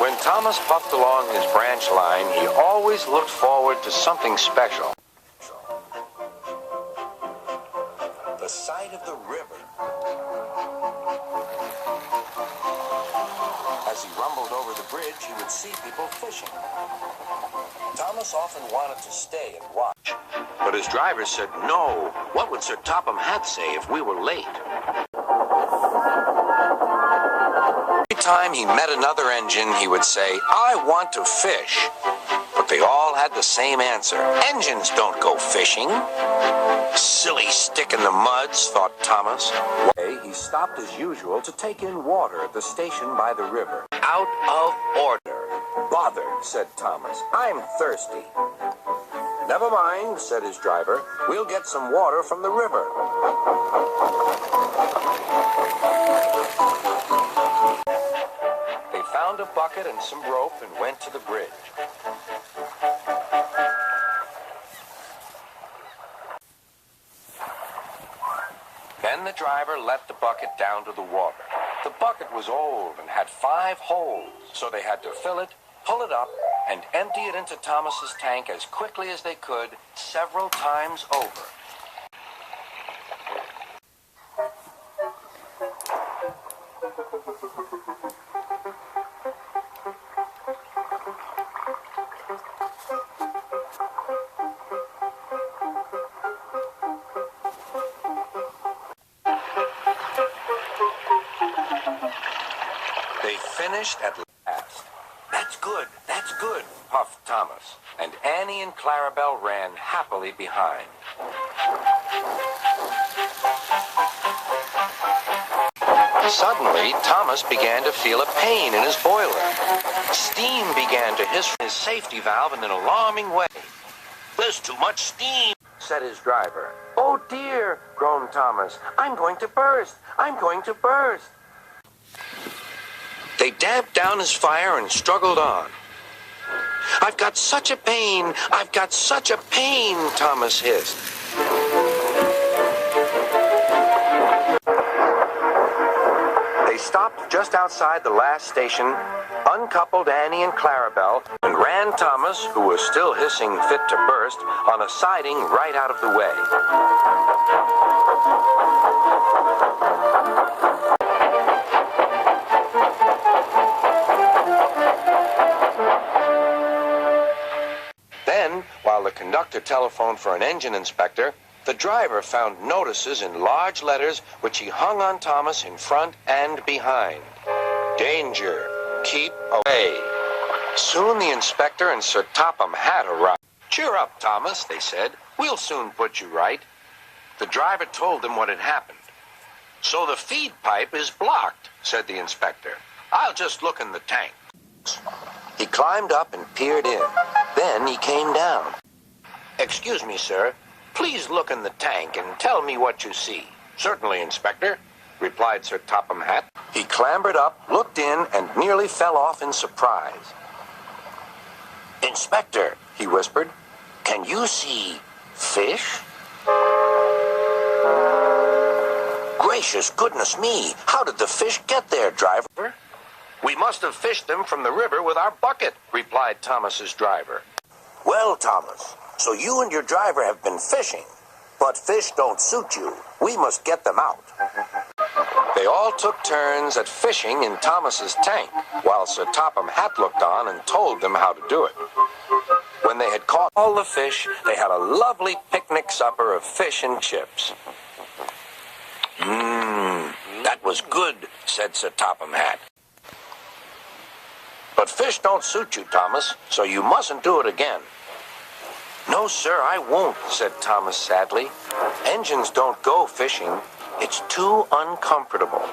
When Thomas puffed along his branch line, he always looked forward to something special. The sight of the river. As he rumbled over the bridge, he would see people fishing. Thomas often wanted to stay and watch, but his driver said no. What would Sir Topham Hatt say if we were late? Every time he met another engine, he would say, "I want to fish." But they all had the same answer. "Engines don't go fishing." Silly stick in the muds, thought Thomas. One day, he stopped as usual to take in water at the station by the river. Out of order. "Bother," said Thomas. "I'm thirsty." "Never mind," said his driver. "We'll get some water from the river." They found a bucket and some rope and went to the bridge. Then the driver let the bucket down to the water. The bucket was old and had 5 holes, so they had to fill it, pull it up, and empty it into Thomas's tank as quickly as they could, several times over. They finished at last. That's good, puffed Thomas, and Annie and Clarabelle ran happily behind. Suddenly, Thomas began to feel a pain in his boiler. Steam began to hiss from his safety valve in an alarming way. "There's too much steam," said his driver. "Oh dear," groaned Thomas. "I'm going to burst. I'm going to burst." They damped down his fire and struggled on. "I've got such a pain! I've got such a pain!" Thomas hissed. They stopped just outside the last station, uncoupled Annie and Clarabelle, and ran Thomas, who was still hissing fit to burst, on a siding right out of the way. Then, while the conductor telephoned for an engine inspector, the driver found notices in large letters which he hung on Thomas in front and behind. "Danger. Keep away." Soon the inspector and Sir Topham Hatt arrived. "Cheer up, Thomas," they said. "We'll soon put you right." The driver told them what had happened. "So the feed pipe is blocked," said the inspector. "I'll just look in the tank." He climbed up and peered in. Then he came down. "Excuse me, sir. Please look in the tank and tell me what you see." "Certainly, Inspector," replied Sir Topham Hatt. He clambered up, looked in, and nearly fell off in surprise. "Inspector," he whispered, "can you see fish?" "Gracious goodness me! How did the fish get there, driver?" "We must have fished them from the river with our bucket," replied Thomas's driver. "Well, Thomas, so you and your driver have been fishing, but fish don't suit you. We must get them out." They all took turns at fishing in Thomas's tank, while Sir Topham Hatt looked on and told them how to do it. When they had caught all the fish, they had a lovely picnic supper of fish and chips. That was good," said Sir Topham Hatt. "But fish don't suit you, Thomas, so you mustn't do it again." "No, sir, I won't," said Thomas sadly. "Engines don't go fishing. It's too uncomfortable."